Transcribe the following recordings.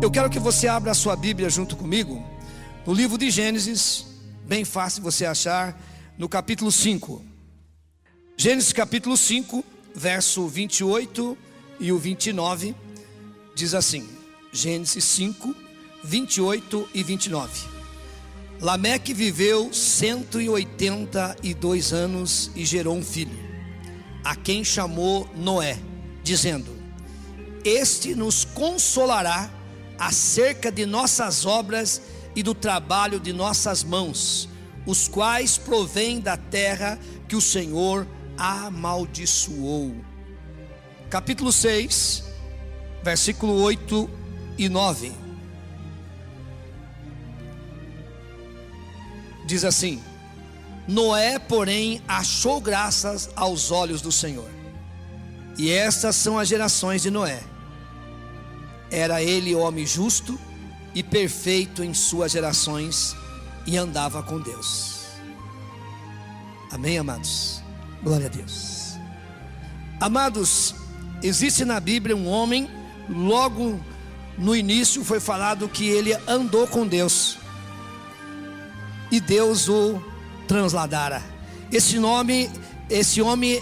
Eu quero que você abra a sua Bíblia junto comigo no livro de Gênesis, bem fácil você achar, no capítulo 5. Gênesis capítulo 5, verso 28 e o 29, diz assim: Gênesis 5, 28 e 29. Lameque viveu 182 anos e gerou um filho, a quem chamou Noé, dizendo: Este nos consolará acerca de nossas obras e do trabalho de nossas mãos, os quais provêm da terra que o Senhor amaldiçoou. Capítulo 6, versículo 8 e 9. Diz assim: Noé, porém, achou graças aos olhos do Senhor. E estas são as gerações de Noé. Era ele homem justo e perfeito em suas gerações, e andava com Deus. Amém, amados? Glória a Deus. Amados, existe na Bíblia um homem, logo no início foi falado que ele andou com Deus, e Deus o transladara. Esse homem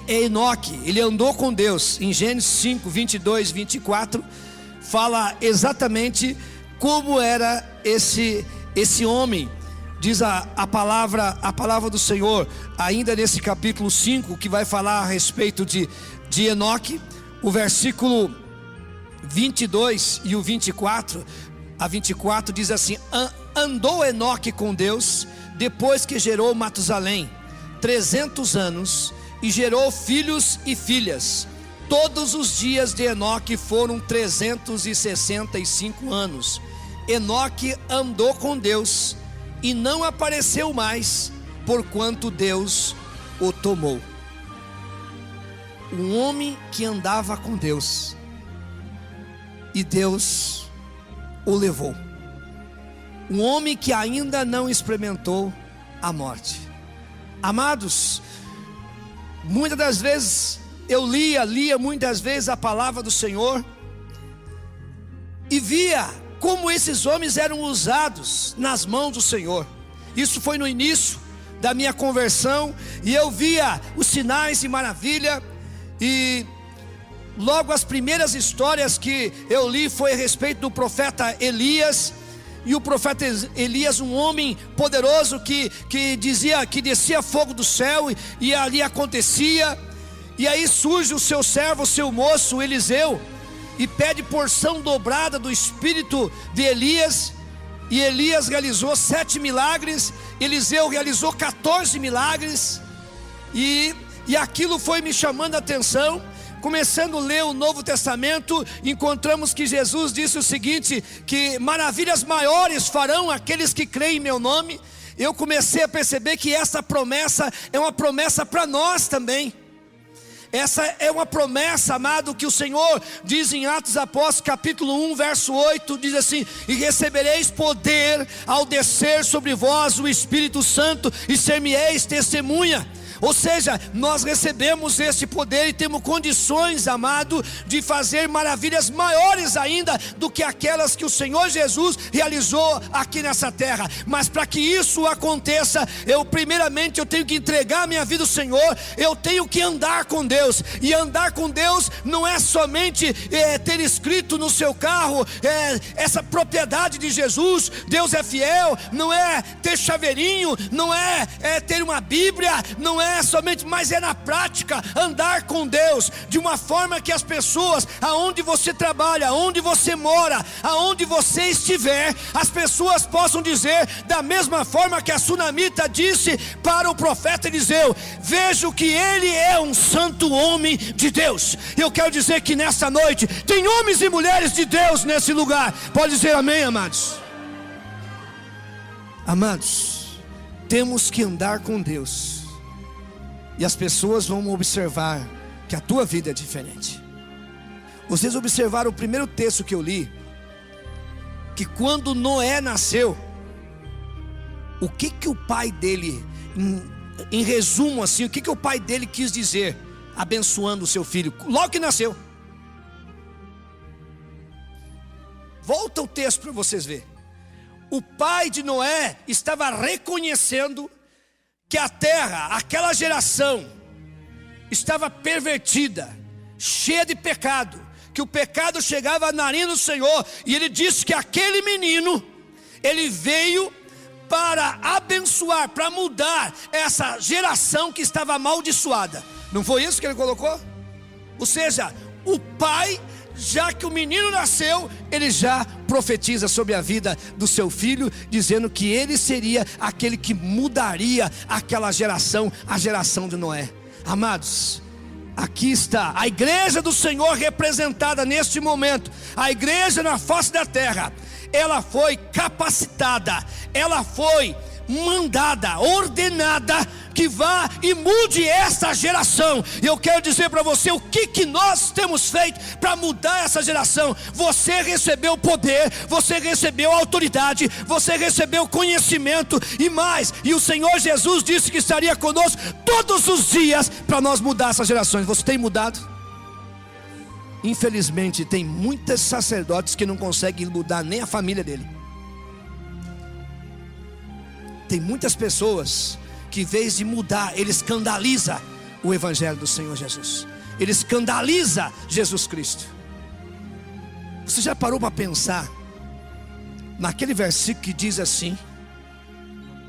é Enoque. Ele andou com Deus. Em Gênesis 5, 22, 24 fala exatamente como era esse homem. Diz a palavra do Senhor, ainda nesse capítulo 5, que vai falar a respeito de Enoque. O versículo 22 e o 24 a 24 diz assim: Andou Enoque com Deus, depois que gerou Matusalém 300 anos, e gerou filhos e filhas. Todos os dias de Enoque foram 365 anos. Enoque andou com Deus e não apareceu mais, porquanto Deus o tomou. Um homem que andava com Deus, e Deus o levou. Um homem que ainda não experimentou a morte. Amados, muitas das vezes eu lia muitas vezes a palavra do Senhor, e via como esses homens eram usados nas mãos do Senhor. Isso foi no início da minha conversão, e eu via os sinais e maravilha. E logo as primeiras histórias que eu li foi a respeito do profeta Elias. E o profeta Elias, um homem poderoso que dizia que descia fogo do céu, e ali acontecia. E aí surge o seu servo, o seu moço Eliseu, e pede porção dobrada do espírito de Elias. E Elias realizou 7 milagres, Eliseu realizou 14 milagres. E aquilo foi me chamando a atenção. Começando a ler o Novo Testamento, encontramos que Jesus disse o seguinte: que maravilhas maiores farão aqueles que creem em meu nome. Eu comecei a perceber que essa promessa é uma promessa para nós também. Essa é uma promessa, amado, que o Senhor diz em Atos Apóstolos capítulo 1, verso 8, diz assim: E recebereis poder ao descer sobre vós o Espírito Santo, e ser-me-eis testemunha. Ou seja, nós recebemos esse poder e temos condições, amado, de fazer maravilhas maiores ainda do que aquelas que o Senhor Jesus realizou aqui nessa terra. Mas para que isso aconteça, primeiramente eu tenho que entregar a minha vida ao Senhor. Eu tenho que andar com Deus. E andar com Deus não é somente ter escrito no seu carro essa propriedade de Jesus, Deus é fiel. Não é ter chaveirinho, não é ter uma Bíblia, não é somente, mas é na prática andar com Deus, de uma forma que as pessoas, aonde você trabalha, aonde você mora, aonde você estiver, as pessoas possam dizer, da mesma forma que a sunamita disse para o profeta Eliseu: vejo que ele é um santo homem de Deus. Eu quero dizer que nessa noite tem homens e mulheres de Deus nesse lugar. Pode dizer amém, amados? Amados, temos que andar com Deus, e as pessoas vão observar que a tua vida é diferente. Vocês observaram o primeiro texto que eu li, que quando Noé nasceu, o que o pai dele, em resumo assim, o que o pai dele quis dizer, abençoando o seu filho, logo que nasceu? Volta o texto para vocês verem. O pai de Noé estava reconhecendo que a terra, aquela geração, estava pervertida, cheia de pecado, que o pecado chegava à narina do Senhor, e ele disse que aquele menino, ele veio para abençoar, para mudar essa geração que estava amaldiçoada. Não foi isso que ele colocou? Ou seja, o pai, já que o menino nasceu, ele já profetiza sobre a vida do seu filho, dizendo que ele seria aquele que mudaria aquela geração, a geração de Noé. Amados, aqui está a igreja do Senhor representada neste momento. A igreja na face da terra, ela foi capacitada, ela foi mandada, ordenada, que vá e mude essa geração. E eu quero dizer para você o que nós temos feito para mudar essa geração. Você recebeu poder, você recebeu autoridade, você recebeu conhecimento e mais. E o Senhor Jesus disse que estaria conosco todos os dias para nós mudar essas gerações. Você tem mudado? Infelizmente tem muitos sacerdotes que não conseguem mudar nem a família dele. Tem muitas pessoas que em vez de mudar, ele escandaliza o evangelho do Senhor Jesus. Ele escandaliza Jesus Cristo. Você já parou para pensar naquele versículo que diz assim,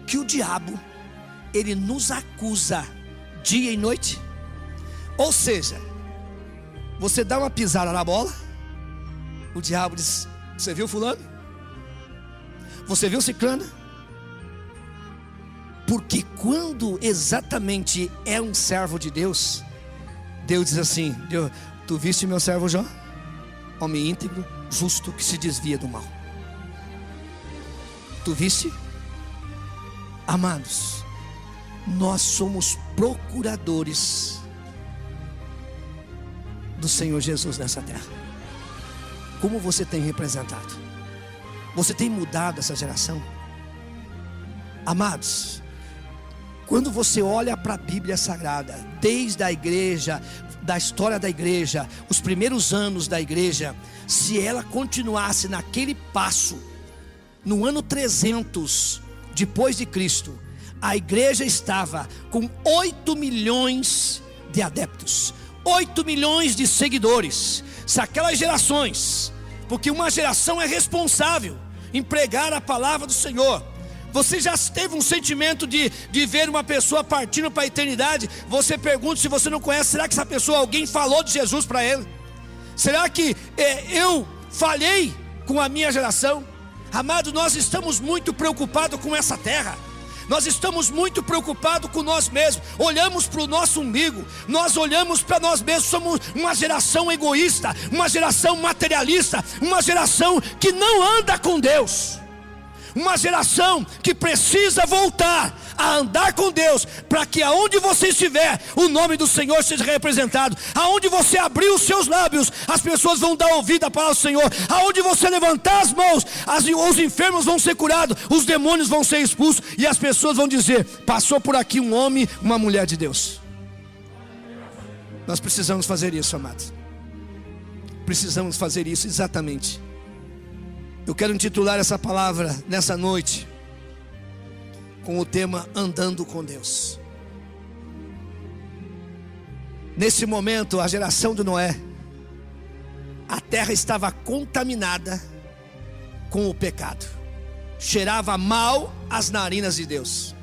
que o diabo, ele nos acusa dia e noite? Ou seja, você dá uma pisada na bola, o diabo diz: você viu fulano? Você viu ciclana? Porque quando exatamente é um servo de Deus, Deus diz assim: tu viste meu servo Jó? Homem íntegro, justo, que se desvia do mal. Tu viste? Amados, nós somos procuradores do Senhor Jesus nessa terra. Como você tem representado? Você tem mudado essa geração? Amados, quando você olha para a Bíblia Sagrada, desde a igreja, da história da igreja, os primeiros anos da igreja, se ela continuasse naquele passo, no ano 300 depois de Cristo, a igreja estava com 8 milhões de adeptos, 8 milhões de seguidores. Se aquelas gerações, porque uma geração é responsável em pregar a palavra do Senhor. Você já teve um sentimento de ver uma pessoa partindo para a eternidade? Você pergunta, se você não conhece, será que essa pessoa, alguém falou de Jesus para ele? Será que eu falhei com a minha geração? Amado, nós estamos muito preocupados com essa terra. Nós estamos muito preocupados com nós mesmos. Olhamos para o nosso umbigo, nós olhamos para nós mesmos. Somos uma geração egoísta, uma geração materialista, uma geração que não anda com Deus. Uma geração que precisa voltar a andar com Deus, para que aonde você estiver, o nome do Senhor seja representado. Aonde você abrir os seus lábios, as pessoas vão dar ouvido à palavra do Senhor. Aonde você levantar as mãos, os enfermos vão ser curados, os demônios vão ser expulsos, e as pessoas vão dizer: passou por aqui um homem, uma mulher de Deus. Nós precisamos fazer isso, amados. Precisamos fazer isso exatamente. Eu quero intitular essa palavra nessa noite com o tema Andando com Deus. Nesse momento, a geração de Noé, a terra estava contaminada com o pecado. Cheirava mal as narinas de Deus.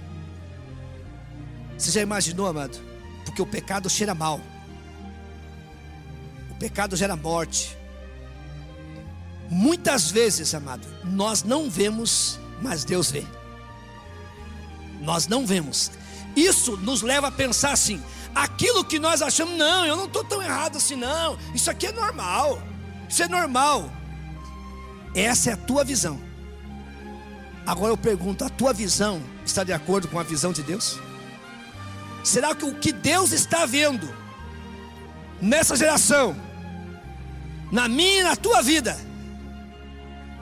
Você já imaginou, amado? Porque o pecado cheira mal. O pecado gera morte. Muitas vezes, amado, nós não vemos, mas Deus vê. Nós não vemos. Isso nos leva a pensar assim: aquilo que nós achamos, não, eu não estou tão errado assim não, isso aqui é normal, isso é normal. Essa é a tua visão. Agora eu pergunto, a tua visão está de acordo com a visão de Deus? Será que o que Deus está vendo nessa geração, na minha e na tua vida,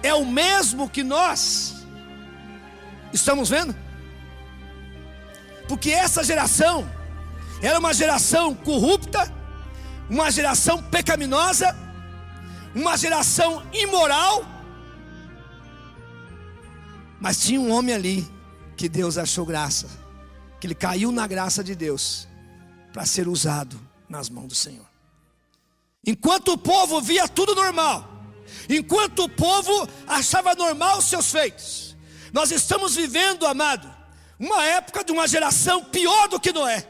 é o mesmo que nós estamos vendo? Porque essa geração era uma geração corrupta, uma geração pecaminosa, uma geração imoral, Mas tinha um homem ali que Deus achou graça, que ele caiu na graça de Deus para ser usado nas mãos do Senhor. Enquanto o povo via tudo normal, enquanto o povo achava normal os seus feitos, nós estamos vivendo, amado, uma época de uma geração pior do que Noé.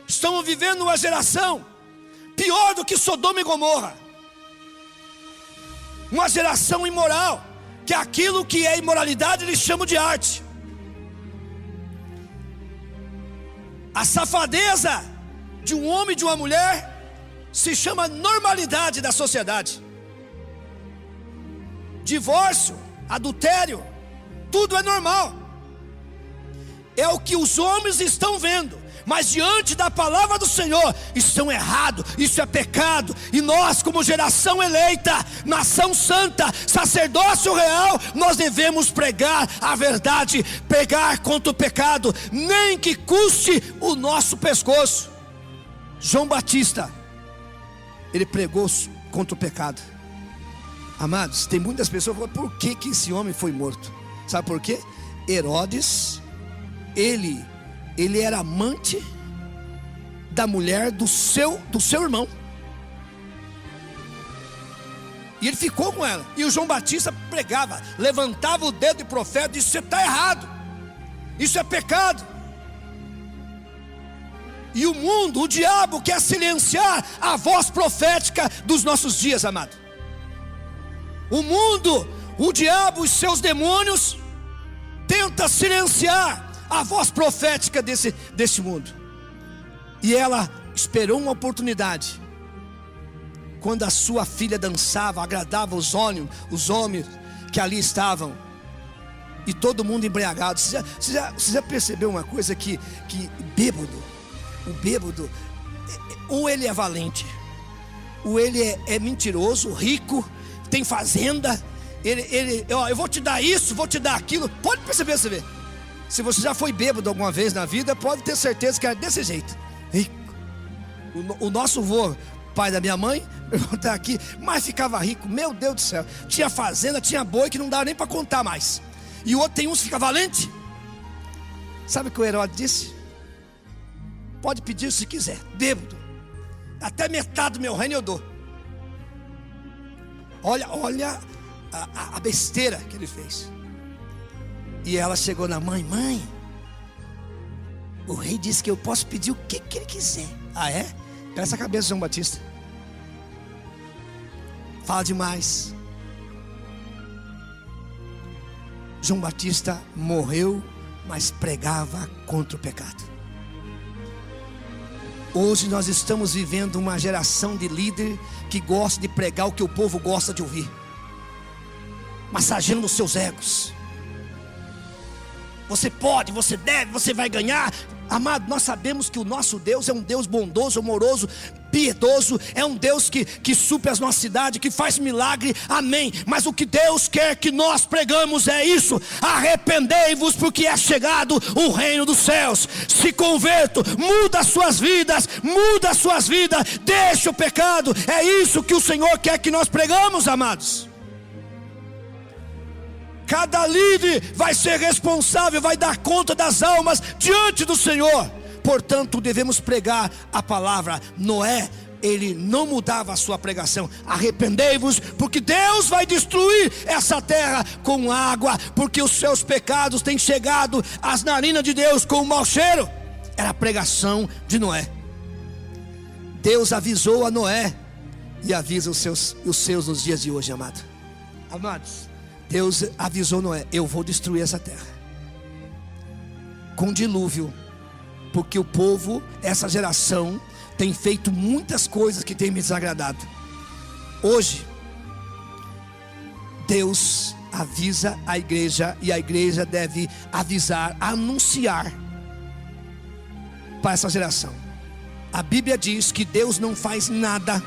Estamos vivendo uma geração pior do que Sodoma e Gomorra. Uma geração imoral, que aquilo que é imoralidade eles chamam de arte. A safadeza de um homem e de uma mulher se chama normalidade da sociedade. Divórcio, adultério, tudo é normal. É o que os homens estão vendo, mas diante da palavra do Senhor, estão errados, isso é pecado. E nós, como geração eleita, nação santa, sacerdócio real, nós devemos pregar a verdade, pregar contra o pecado, nem que custe o nosso pescoço. João Batista, ele pregou contra o pecado. Amados, tem muitas pessoas que falam, por que esse homem foi morto? Sabe por quê? Herodes, ele era amante da mulher do seu irmão. E ele ficou com ela. E o João Batista pregava, levantava o dedo de profeta e disse, você está errado, isso é pecado. E o mundo, o diabo quer silenciar a voz profética dos nossos dias, amado. O mundo, o diabo e seus demônios tenta silenciar a voz profética desse mundo. E ela esperou uma oportunidade. Quando a sua filha dançava, agradava os homens que ali estavam, e todo mundo embriagado. Você já percebeu uma coisa, que o bêbado, ou ele é valente, ou ele é mentiroso, rico, tem fazenda, eu vou te dar isso, vou te dar aquilo. Pode perceber, você vê. Se você já foi bêbado alguma vez na vida, pode ter certeza que era desse jeito, rico. O nosso vô, pai da minha mãe, está aqui, mas ficava rico, meu Deus do céu. Tinha fazenda, tinha boi que não dava nem para contar mais. E o outro tem uns que fica valente. Sabe o que o Herodes disse? Pode pedir se quiser, bêbado, até metade do meu reino eu dou. Olha a besteira que ele fez. E ela chegou na mãe, o rei disse que eu posso pedir o que ele quiser. Ah, é? Peça a cabeça de João Batista. Fala demais. João Batista morreu, mas pregava contra o pecado. Hoje nós estamos vivendo uma geração de líder que gosta de pregar o que o povo gosta de ouvir, massageando os seus egos. Você pode, você deve, você vai ganhar. Amado, nós sabemos que o nosso Deus é um Deus bondoso, amoroso, piedoso. É um Deus que supre as nossas cidades, que faz milagre, amém. Mas o que Deus quer que nós pregamos é isso: arrependei-vos, porque é chegado o reino dos céus. Se convertam, muda as suas vidas, deixa o pecado. É isso que o Senhor quer que nós pregamos, amados. Cada líder vai ser responsável, vai dar conta das almas diante do Senhor. Portanto, devemos pregar a palavra. Noé, ele não mudava a sua pregação: arrependei-vos, porque Deus vai destruir essa terra com água, porque os seus pecados têm chegado às narinas de Deus com um mau cheiro. Era a pregação de Noé. Deus avisou a Noé e avisa os seus nos dias de hoje, amado. Amados, Deus avisou Noé: eu vou destruir essa terra com dilúvio, porque o povo, essa geração, tem feito muitas coisas que tem me desagradado. Hoje Deus avisa a igreja, e a igreja deve avisar, anunciar para essa geração. A Bíblia diz que Deus não faz nada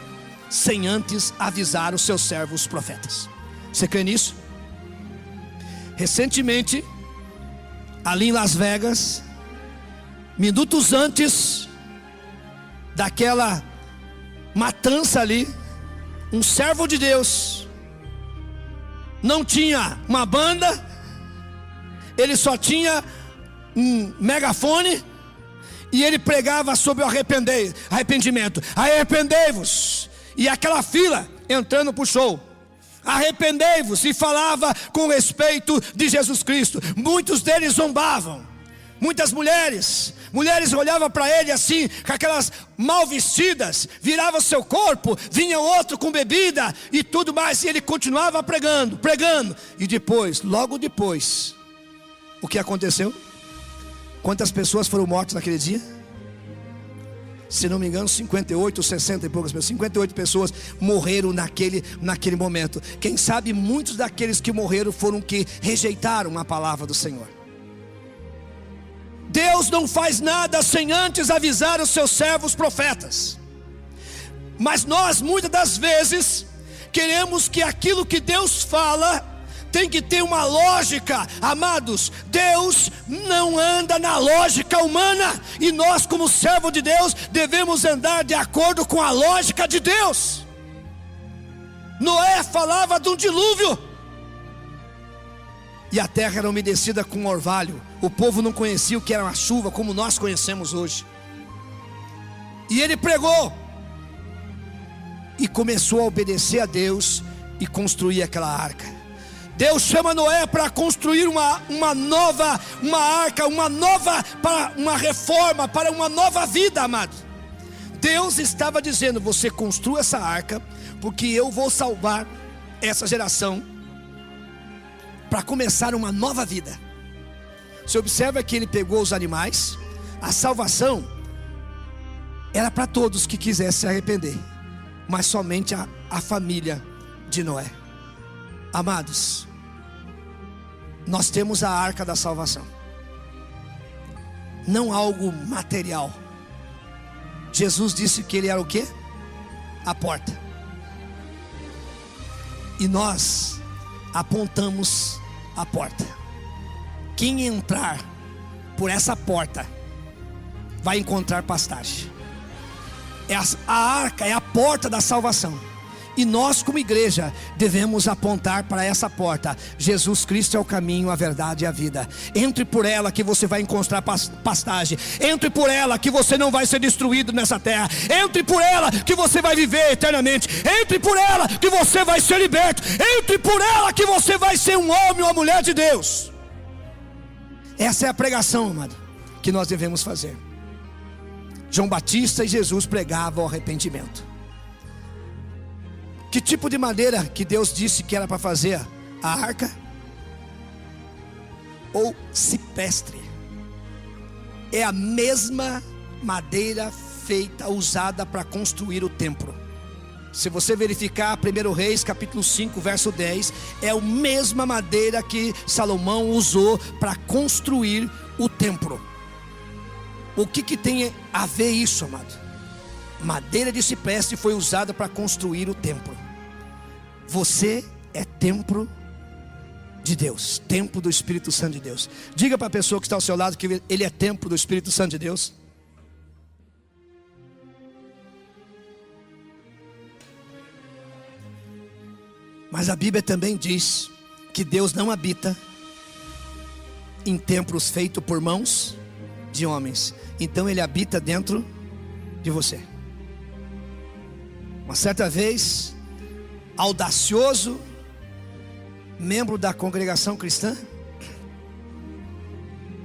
sem antes avisar os seus servos profetas. Você crê nisso? Recentemente, ali em Las Vegas, minutos antes daquela matança ali, um servo de Deus, não tinha uma banda, ele só tinha um megafone e ele pregava sobre o arrependimento. Arrependei-vos. E aquela fila entrando para o show. Arrependei-vos. E falava com respeito de Jesus Cristo. Muitos deles zombavam. Muitas mulheres olhavam para ele assim, com aquelas mal vestidas, virava seu corpo, vinha outro com bebida e tudo mais, e ele continuava pregando. E depois, logo depois, o que aconteceu? Quantas pessoas foram mortas naquele dia? Se não me engano, 58, 60 e poucas pessoas. 58 pessoas morreram naquele momento. Quem sabe muitos daqueles que morreram foram que rejeitaram a palavra do Senhor. Deus não faz nada sem antes avisar os seus servos profetas. Mas nós muitas das vezes queremos que aquilo que Deus fala tem que ter uma lógica. Amados, Deus não anda na lógica humana. E nós como servo de Deus devemos andar de acordo com a lógica de Deus. Noé falava de um dilúvio. E a terra era umedecida com orvalho. O povo não conhecia o que era uma chuva como nós conhecemos hoje. E ele pregou. E começou a obedecer a Deus e construir aquela arca. Deus chama Noé para construir uma arca, para uma reforma, para uma nova vida, amado. Deus estava dizendo: você construa essa arca, porque eu vou salvar essa geração para começar uma nova vida. Você observa que ele pegou os animais. A salvação era para todos que quisessem se arrepender, mas somente a família de Noé. Amados, nós temos a arca da salvação, não algo material. Jesus disse que ele era o quê? A porta. E nós apontamos a porta. Quem entrar por essa porta vai encontrar pastagem. A arca é a porta da salvação. E nós como igreja devemos apontar para essa porta. Jesus Cristo é o caminho, a verdade e a vida. Entre por ela que você vai encontrar pastagem. Entre por ela que você não vai ser destruído nessa terra. Entre por ela que você vai viver eternamente. Entre por ela que você vai ser liberto. Entre por ela que você vai ser um homem ou uma mulher de Deus. Essa é a pregação, amado, que nós devemos fazer. João Batista e Jesus pregavam o arrependimento. Que tipo de madeira que Deus disse que era para fazer a arca? Ou cipestre. É a mesma madeira feita, usada para construir o templo. Se você verificar 1 Reis capítulo 5 verso 10, é a mesma madeira que Salomão usou para construir o templo. O que tem a ver isso, amado? Madeira de cipreste foi usada para construir o templo. Você é templo de Deus, templo do Espírito Santo de Deus. Diga para a pessoa que está ao seu lado que ele é templo do Espírito Santo de Deus. Mas a Bíblia também diz que Deus não habita em templos feitos por mãos de homens. Então ele habita dentro de você. Uma certa vez, audacioso membro da congregação cristã,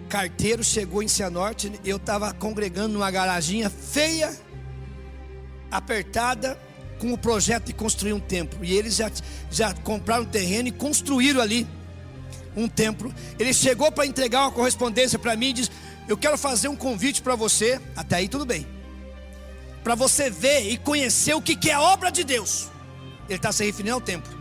carteiro, chegou em Cianorte. Eu estava congregando numa garaginha feia, apertada, com o projeto de construir um templo. E eles já compraram terreno e construíram ali um templo. Ele chegou para entregar uma correspondência para mim e disse: eu quero fazer um convite para você. Até aí tudo bem, para você ver e conhecer o que é a obra de Deus. Ele está se referindo ao templo.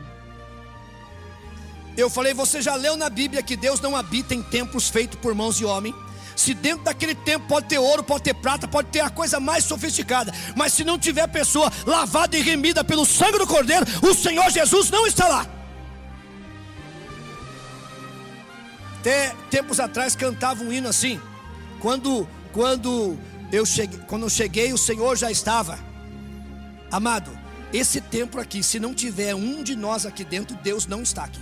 Eu falei: você já leu na Bíblia que Deus não habita em templos feitos por mãos de homem? Se dentro daquele templo pode ter ouro, pode ter prata, pode ter a coisa mais sofisticada, mas se não tiver pessoa lavada e remida pelo sangue do Cordeiro, o Senhor Jesus não está lá. Até tempos atrás cantava um hino assim: quando eu cheguei, o Senhor já estava. Amado, esse templo aqui, se não tiver um de nós aqui dentro, Deus não está aqui.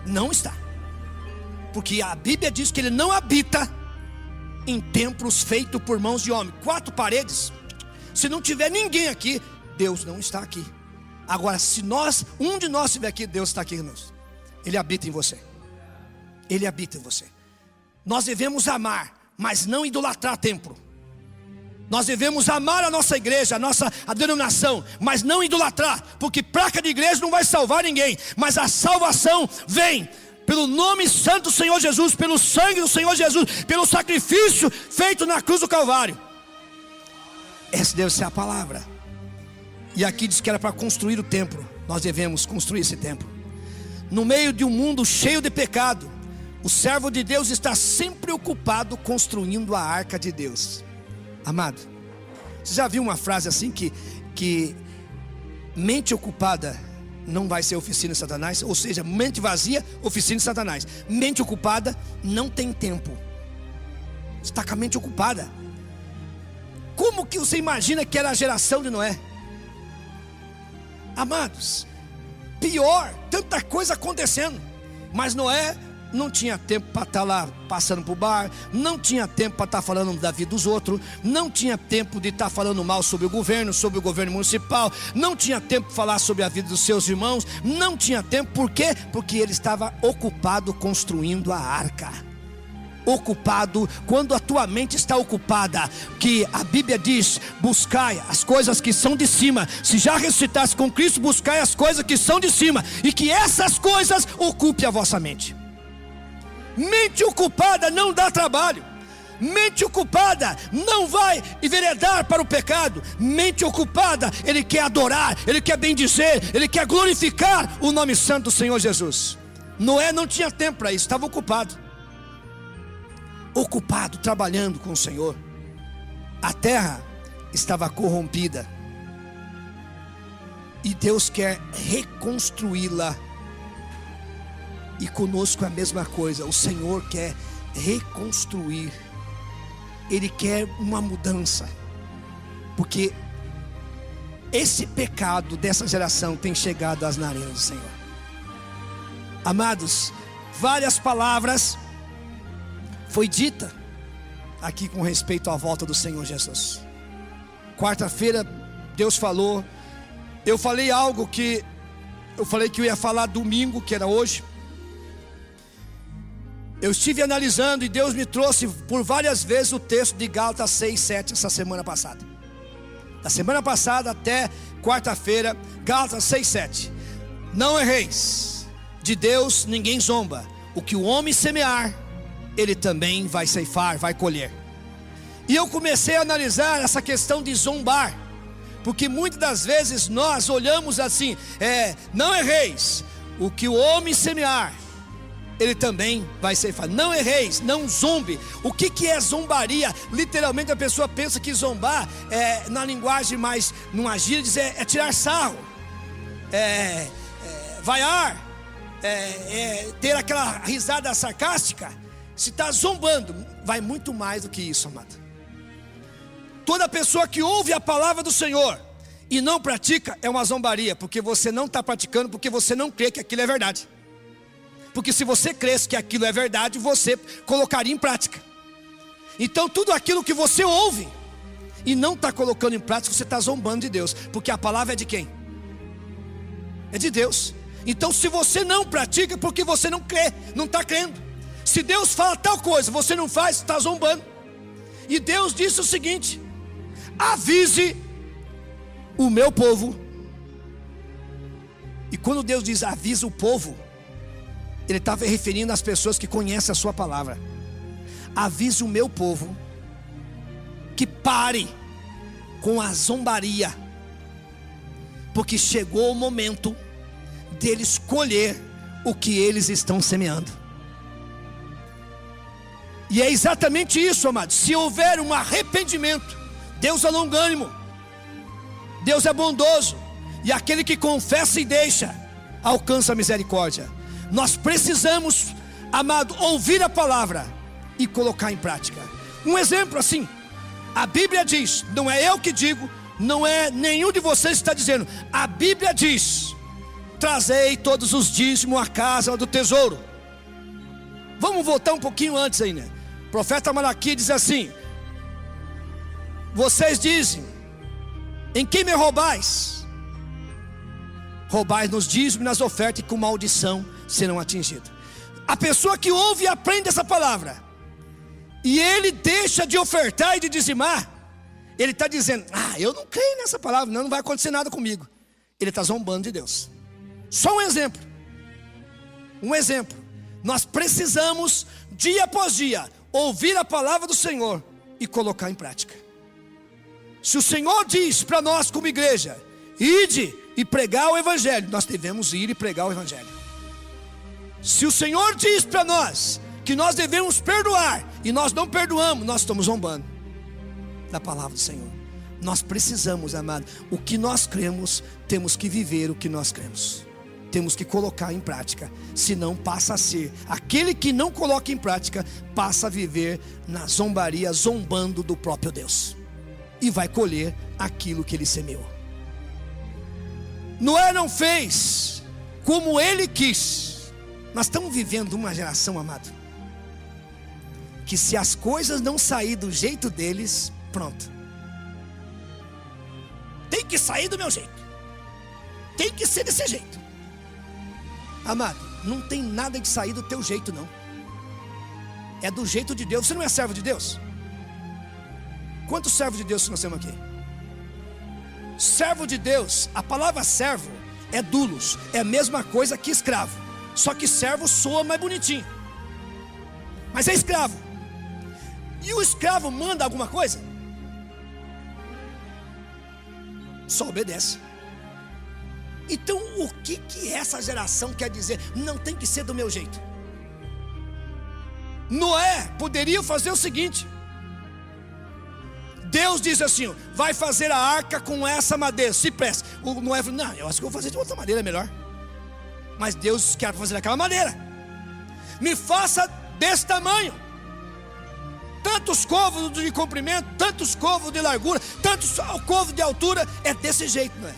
Não está. Porque a Bíblia diz que Ele não habita em templos feitos por mãos de homem. 4 paredes. Se não tiver ninguém aqui, Deus não está aqui. Agora, se um de nós estiver aqui, Deus está aqui conosco. Ele habita em você. Ele habita em você. Nós devemos amar, mas não idolatrar templo. Nós devemos amar a nossa igreja, a denominação, mas não idolatrar, porque placa de igreja não vai salvar ninguém. Mas a salvação vem pelo nome santo do Senhor Jesus, pelo sangue do Senhor Jesus, pelo sacrifício feito na cruz do Calvário. Essa deve ser a palavra. E aqui diz que era para construir o templo. Nós devemos construir esse templo. No meio de um mundo cheio de pecado, o servo de Deus está sempre ocupado construindo a arca de Deus. Amado, você já viu uma frase assim que mente ocupada não vai ser oficina de Satanás? Ou seja, mente vazia, oficina de Satanás. Mente ocupada não tem tempo. Você está com a mente ocupada. Como que você imagina que era a geração de Noé? Amados, pior, tanta coisa acontecendo. Mas Noé não tinha tempo para estar lá passando por bar, não tinha tempo para estar falando da vida dos outros, não tinha tempo de estar falando mal sobre o governo municipal, não tinha tempo de falar sobre a vida dos seus irmãos, não tinha tempo. Por quê? Porque ele estava ocupado construindo a arca. Ocupado. Quando a tua mente está ocupada, que a Bíblia diz: buscai as coisas que são de cima. Se já ressuscitasse com Cristo, buscai as coisas que são de cima, e que essas coisas ocupem a vossa mente. Mente ocupada não dá trabalho. Mente ocupada não vai enveredar para o pecado. Mente ocupada, ele quer adorar, ele quer bendizer, ele quer glorificar o nome santo do Senhor Jesus. Noé não tinha tempo para isso, estava ocupado. Ocupado, trabalhando com o Senhor. A terra estava corrompida, e Deus quer reconstruí-la. E conosco é a mesma coisa. O Senhor quer reconstruir. Ele quer uma mudança. Porque esse pecado dessa geração tem chegado às narinas do Senhor. Amados, várias palavras foi dita aqui com respeito à volta do Senhor Jesus. Quarta-feira Deus falou. Eu falei algo que eu falei que eu ia falar domingo, que era hoje. Eu estive analisando e Deus me trouxe por várias vezes o texto de Gálatas 6, 7 essa semana passada. Da semana passada até quarta-feira, Gálatas 6, 7. Não erreis, de Deus ninguém zomba. O que o homem semear, ele também vai ceifar, vai colher. E eu comecei a analisar essa questão de zombar, porque muitas das vezes nós olhamos assim: não erreis, o que o homem semear, ele também vai ceifar. Não erreis, não zombe. O que é zombaria? Literalmente a pessoa pensa que zombar na linguagem mais, numa gíria, é tirar sarro, vaiar, ter aquela risada sarcástica. Se está zombando, vai muito mais do que isso, amado. Toda pessoa que ouve a palavra do Senhor e não pratica é uma zombaria, porque você não está praticando, porque você não crê que aquilo é verdade. Porque se você cresce que aquilo é verdade, você colocaria em prática. Então tudo aquilo que você ouve e não está colocando em prática, você está zombando de Deus. Porque a palavra é de quem? É de Deus. Então se você não pratica, é porque você não crê, não está crendo. Se Deus fala tal coisa, você não faz, está zombando. E Deus disse o seguinte: avise o meu povo. E quando Deus diz avisa o povo, Ele estava referindo às pessoas que conhecem a sua palavra. Avise o meu povo que pare com a zombaria, porque chegou o momento deles colher o que eles estão semeando. E é exatamente isso, amados. Se houver um arrependimento, Deus é longânimo, Deus é bondoso, e aquele que confessa e deixa alcança a misericórdia. Nós precisamos, amado, ouvir a palavra e colocar em prática. Um exemplo assim, a Bíblia diz, não é eu que digo, não é nenhum de vocês que está dizendo. A Bíblia diz: trazei todos os dízimos à casa do tesouro. Vamos voltar um pouquinho antes ainda. O profeta Malaquias diz assim: vocês dizem, em quem me roubais? Roubais nos dízimos e nas ofertas, e com maldição serão atingidos. A pessoa que ouve e aprende essa palavra, e ele deixa de ofertar e de dizimar, ele está dizendo: eu não creio nessa palavra, não vai acontecer nada comigo. Ele está zombando de Deus. Só um exemplo. Um exemplo. Nós precisamos, dia após dia, ouvir a palavra do Senhor e colocar em prática. Se o Senhor diz para nós como igreja: ide e pregar o Evangelho, nós devemos ir e pregar o Evangelho. Se o Senhor diz para nós que nós devemos perdoar, e nós não perdoamos, nós estamos zombando da palavra do Senhor. Nós precisamos, amado, o que nós cremos, temos que viver o que nós cremos. Temos que colocar em prática, senão passa a ser, aquele que não coloca em prática, passa a viver na zombaria, zombando do próprio Deus, e vai colher aquilo que ele semeou. Noé não fez como ele quis. Nós estamos vivendo uma geração, amado, que se as coisas não saírem do jeito deles, pronto, tem que sair do meu jeito, tem que ser desse jeito. Amado, não tem nada de sair do teu jeito, não. É do jeito de Deus. Você não é servo de Deus? Quantos servos de Deus nós temos aqui? Servo de Deus, a palavra servo é doulos, é a mesma coisa que escravo, só que servo soa mais bonitinho, mas é escravo. E o escravo manda alguma coisa? Só obedece. Então o que essa geração quer dizer? Não tem que ser do meu jeito. Noé poderia fazer o seguinte: Deus disse assim: vai fazer a arca com essa madeira, se presta. O Noé falou: não, eu acho que eu vou fazer de outra maneira, é melhor. Mas Deus quer fazer daquela maneira. Me faça desse tamanho, tantos côvados de comprimento, tantos côvados de largura, tantos côvados de altura. É desse jeito, Noé.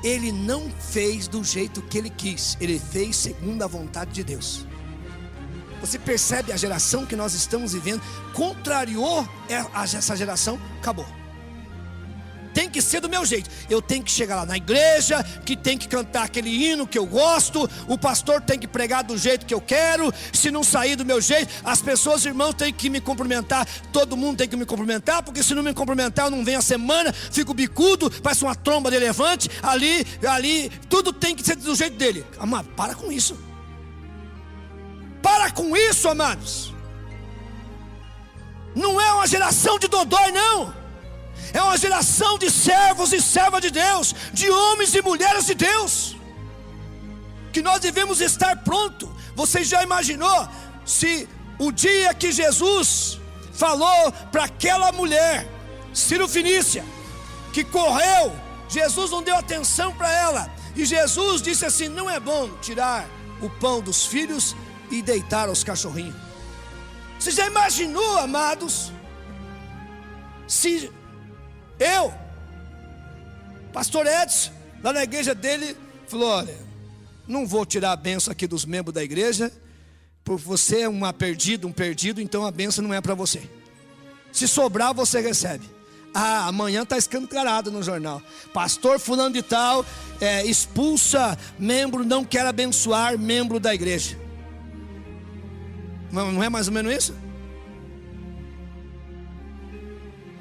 Ele não fez do jeito que ele quis, ele fez segundo a vontade de Deus. Você percebe a geração que nós estamos vivendo? Contrariou essa geração, acabou. Tem que ser do meu jeito. Eu tenho que chegar lá na igreja, que tem que cantar aquele hino que eu gosto. O pastor tem que pregar do jeito que eu quero. Se não sair do meu jeito, as pessoas, irmãos, têm que me cumprimentar. Todo mundo tem que me cumprimentar, porque se não me cumprimentar, eu não venho a semana, fico bicudo, parece uma tromba de elefante. Ali, tudo tem que ser do jeito dele. Amado, para com isso. Para com isso, amados. Não é uma geração de dodói, não. É uma geração de servos e servas de Deus, de homens e mulheres de Deus, que nós devemos estar pronto. Você já imaginou se o dia que Jesus falou para aquela mulher Cirofenícia, que correu, Jesus não deu atenção para ela, e Jesus disse assim: não é bom tirar o pão dos filhos e deitar aos cachorrinhos. Você já imaginou, amados, se pastor Edson, lá na igreja dele, falou: olha, não vou tirar a bênção aqui dos membros da igreja, porque você é um perdido, então a bênção não é para você. Se sobrar, você recebe. Amanhã está escancarado no jornal: pastor fulano de tal expulsa membro, não quer abençoar membro da igreja. Não é mais ou menos isso?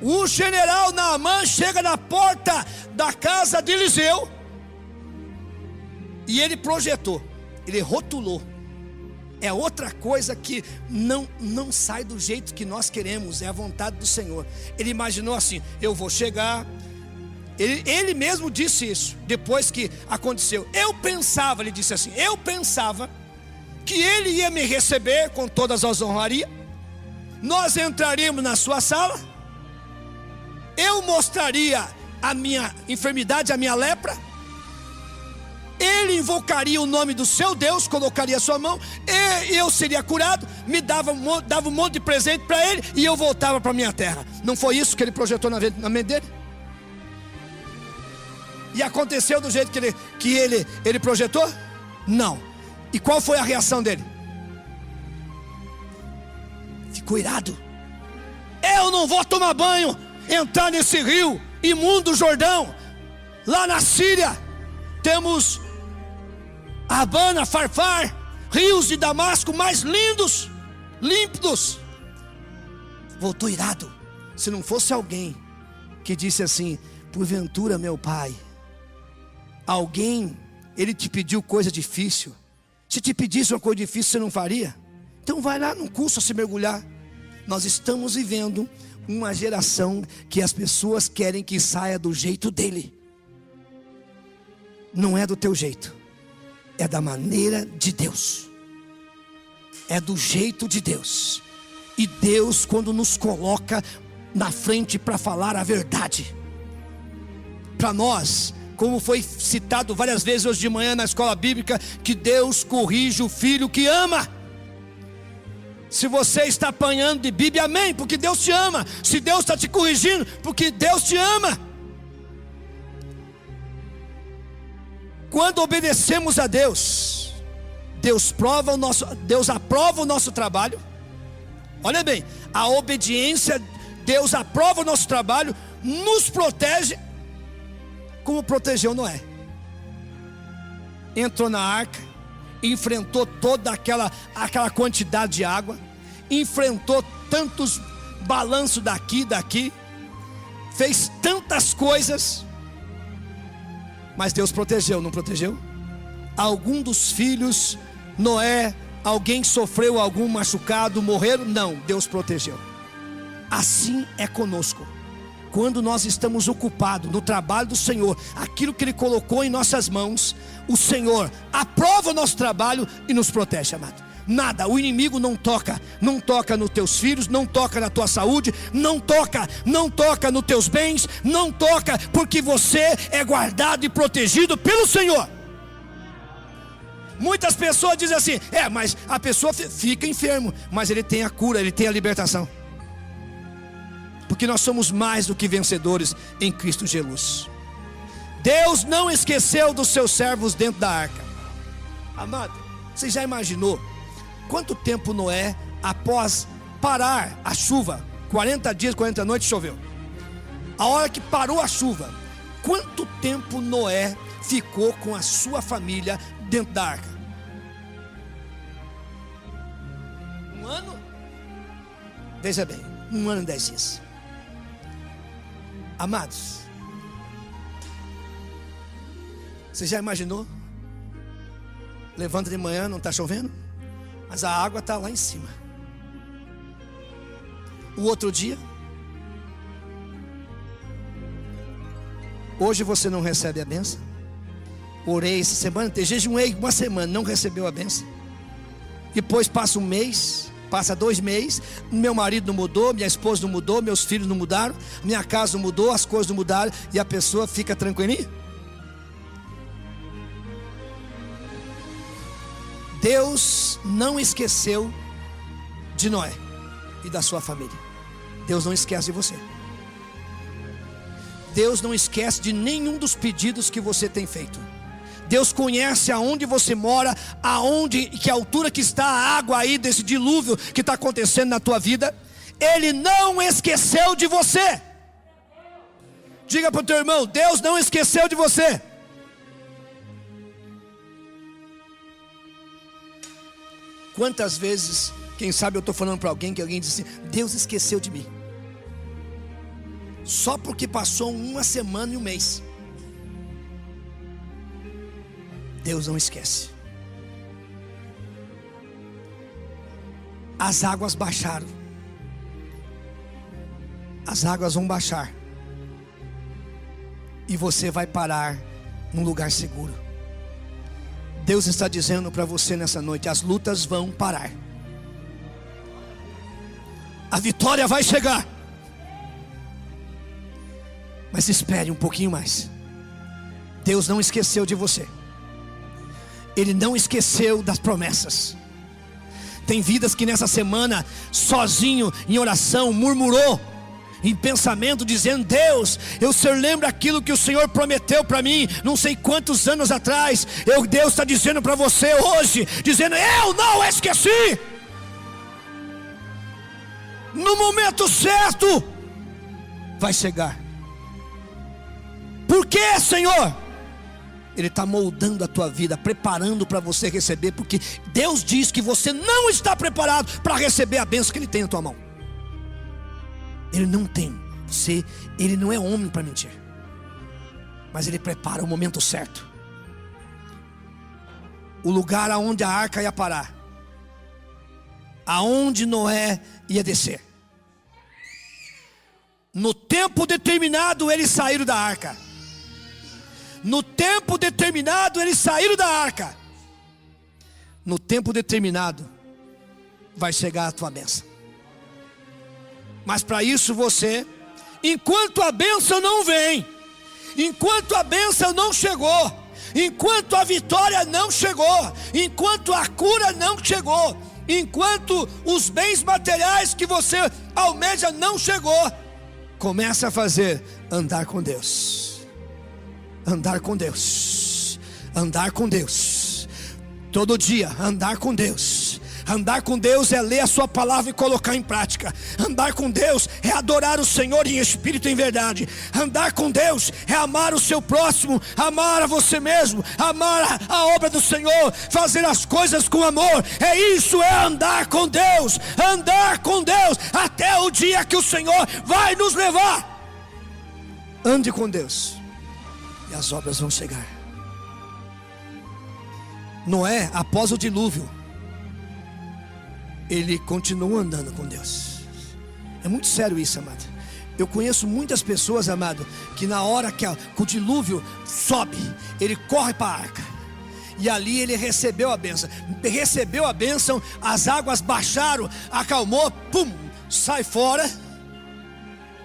O general Naamã chega na porta da casa de Eliseu, e ele projetou, ele rotulou. É outra coisa que não sai do jeito que nós queremos, é a vontade do Senhor. Ele imaginou assim: eu vou chegar. Ele mesmo disse isso, depois que aconteceu. Ele disse assim: eu pensava que ele ia me receber com todas as honrarias, nós entraríamos na sua sala, eu mostraria a minha enfermidade, a minha lepra, ele invocaria o nome do seu Deus, colocaria a sua mão, e eu seria curado, dava um monte de presente para ele, e eu voltava para a minha terra. Não foi isso que ele projetou na mente dele? E aconteceu do jeito que ele projetou? Não. E qual foi a reação dele? cuidado. Eu não vou tomar banho, entrar nesse rio imundo Jordão. Lá na Síria temos Abana, Farfar, rios de Damasco mais lindos, límpidos. Voltou irado. Se não fosse alguém que disse assim: porventura, meu pai, alguém, ele te pediu coisa difícil. Se te pedisse uma coisa difícil, você não faria? Então vai lá, não custa se mergulhar. Nós estamos vivendo uma geração que as pessoas querem que saia do jeito dele. Não é do teu jeito, é da maneira de Deus. É do jeito de Deus. E Deus, quando nos coloca na frente para falar a verdade, para nós, como foi citado várias vezes hoje de manhã na escola bíblica, que Deus corrige o filho que ama. Se você está apanhando de Bíblia, amém, porque Deus te ama. Se Deus está te corrigindo, porque Deus te ama. Quando obedecemos a Deus, Deus aprova o nosso trabalho. Olha bem, a obediência, Deus aprova o nosso trabalho, nos protege, como protegeu Noé. Entrou na arca, enfrentou toda aquela quantidade de água, enfrentou tantos balanços daqui, fez tantas coisas, mas Deus protegeu, não protegeu? Algum dos filhos, Noé, alguém sofreu algum machucado, morreram? Não, Deus protegeu. Assim é conosco. Quando nós estamos ocupados no trabalho do Senhor, aquilo que Ele colocou em nossas mãos, o Senhor aprova o nosso trabalho e nos protege, amado. Nada, o inimigo não toca nos teus filhos, não toca na tua saúde, não toca nos teus bens, não toca, porque você é guardado e protegido pelo Senhor. Muitas pessoas dizem assim: mas a pessoa fica enfermo, mas ele tem a cura, ele tem a libertação. Porque nós somos mais do que vencedores em Cristo Jesus. Deus não esqueceu dos seus servos dentro da arca. Amado, você já imaginou quanto tempo Noé, após parar a chuva, 40 dias, 40 noites choveu. A hora que parou a chuva, quanto tempo Noé ficou com a sua família dentro da arca? 1 ano? Veja bem, 1 ano e 10 dias. Amados, você já imaginou? Levanta de manhã, não está chovendo, mas a água está lá em cima. O outro dia, hoje você não recebe a bênção. Orei essa semana, jejuei 1 semana, não recebeu a bênção. Depois passa 1 mês, passa 2 meses, meu marido não mudou, minha esposa não mudou, meus filhos não mudaram, minha casa não mudou, as coisas não mudaram, e a pessoa fica tranquilinha. Deus não esqueceu de Noé e da sua família. Deus não esquece de você. Deus não esquece de nenhum dos pedidos que você tem feito. Deus conhece aonde você mora, que altura que está a água aí desse dilúvio que está acontecendo na tua vida. Ele não esqueceu de você. Diga para o teu irmão: Deus não esqueceu de você. Quantas vezes, quem sabe eu estou falando para alguém, que alguém diz assim: Deus esqueceu de mim, só porque passou 1 semana e 1 mês. Deus não esquece. As águas baixaram, as águas vão baixar, e você vai parar num lugar seguro. Deus está dizendo para você nessa noite: as lutas vão parar, a vitória vai chegar, mas espere um pouquinho mais. Deus não esqueceu de você. Ele não esqueceu das promessas. Tem vidas que nessa semana, sozinho, em oração, murmurou, em pensamento, dizendo: Deus, o Senhor lembra aquilo que o Senhor prometeu para mim, não sei quantos anos atrás. Deus está dizendo para você hoje, dizendo: eu não esqueci. no momento certo, vai chegar. Por quê, Senhor? Ele está moldando a tua vida, preparando para você receber, porque Deus diz que você não está preparado para receber a bênção que Ele tem na tua mão. Ele não tem. Ele não é homem para mentir, mas Ele prepara o momento certo. O lugar aonde a arca ia parar, aonde Noé ia descer. No tempo determinado eles saíram da arca. No tempo determinado eles saíram da arca. No tempo determinado vai chegar a tua bênção. Mas para isso você, enquanto a bênção não vem, enquanto a bênção não chegou, enquanto a vitória não chegou, enquanto a cura não chegou, enquanto os bens materiais que você almeja não chegou, começa a fazer andar com Deus. Andar com Deus. Andar com Deus. Todo dia andar com Deus. Andar com Deus é ler a sua palavra e colocar em prática. Andar com Deus é adorar o Senhor em espírito e em verdade. Andar com Deus é amar o seu próximo, amar a você mesmo, amar a obra do Senhor, fazer as coisas com amor. Isso é andar com Deus. Andar com Deus até o dia que o Senhor vai nos levar. Ande com Deus e as obras vão chegar. Noé, após o dilúvio, ele continua andando com Deus. É muito sério isso, amado. Eu conheço muitas pessoas, amado, que na hora que o dilúvio sobe, ele corre para a arca, e ali ele recebeu a bênção. Recebeu a bênção, as águas baixaram, acalmou, pum, sai fora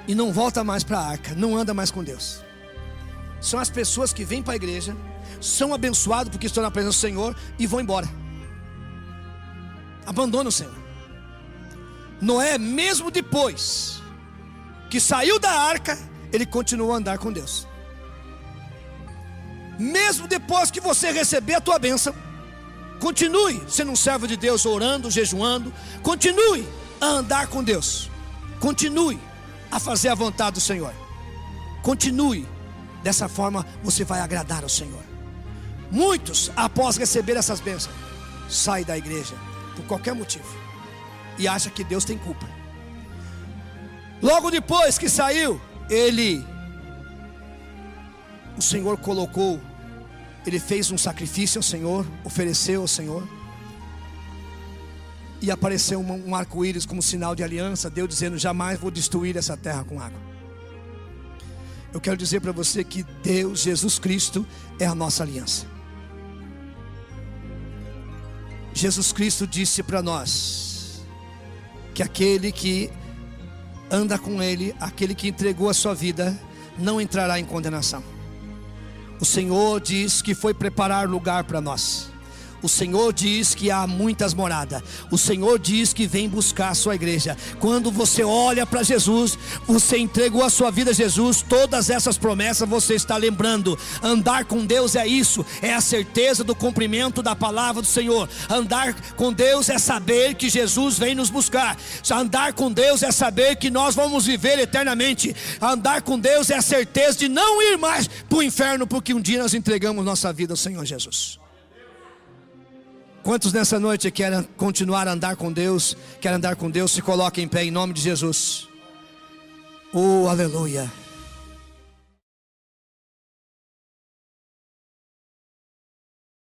e não volta mais para a arca, não anda mais com Deus. São as pessoas que vêm para a igreja, são abençoados porque estão na presença do Senhor e vão embora. Abandona o Senhor. Noé, mesmo depois que saiu da arca, ele continuou a andar com Deus. Mesmo depois que você receber a tua bênção, continue sendo um servo de Deus, orando, jejuando. Continue a andar com Deus. Continue a fazer a vontade do Senhor. Continue. Dessa forma você vai agradar ao Senhor. Muitos, após receber essas bênçãos, saem da igreja por qualquer motivo e acha que Deus tem culpa. Logo depois que saiu, o Senhor colocou, ele fez um sacrifício ao Senhor, ofereceu ao Senhor, e apareceu um arco-íris como sinal de aliança. Deus dizendo: jamais vou destruir essa terra com água. Eu quero dizer para você que Deus, Jesus Cristo, é a nossa aliança. Jesus Cristo disse para nós que aquele que anda com Ele, aquele que entregou a sua vida, não entrará em condenação. O Senhor diz que foi preparar lugar para nós. O Senhor diz que há muitas moradas. O Senhor diz que vem buscar a sua igreja. Quando você olha para Jesus, você entregou a sua vida a Jesus, todas essas promessas você está lembrando. Andar com Deus é isso, é a certeza do cumprimento da palavra do Senhor. Andar com Deus é saber que Jesus vem nos buscar. Andar com Deus é saber que nós vamos viver eternamente. Andar com Deus é a certeza de não ir mais para o inferno, porque um dia nós entregamos nossa vida ao Senhor Jesus. Quantos nessa noite querem continuar a andar com Deus? Querem andar com Deus? Se coloquem em pé em nome de Jesus. Oh, aleluia.